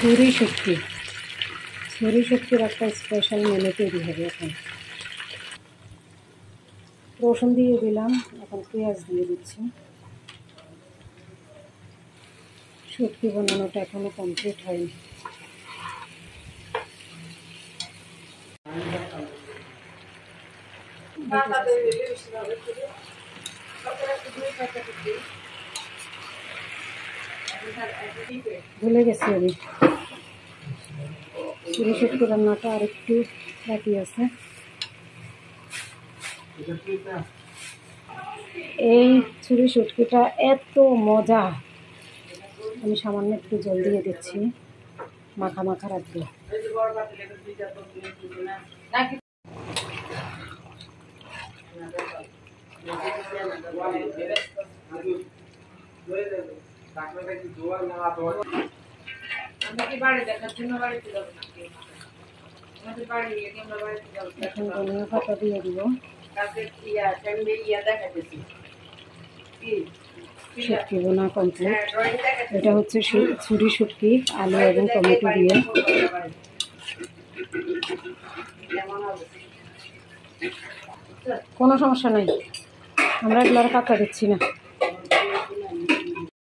ছুরি শুটকি, ছুরি শুটকির একটা স্পেশাল মেনু তৈরি হবে এখন। রসুন দিয়ে দিলাম, এখন পেঁয়াজ দিয়ে দিচ্ছি। শুটকি বানানোটা এখনো কমপ্লিট হয়নি। ভুলে গেছি আমি, ছুরি শুটকি রান্নাটা আর একটু বাকি আছে। এই ছুরি শুটকিটা এত মজা, আমি সামান্য একটু জল দিয়ে দিচ্ছি, মাখা মাখা রাখবো। এখন ধনিয়া পাতা দিয়ে দিব। শুটকি বোনা কমপ্লিট। এটা হচ্ছে ছুরি শুটকি, আলু এবং টমেটো দিয়ে। কোনো সমস্যা নাই, আমরা এগুলো আর কাঁচা দিচ্ছি না।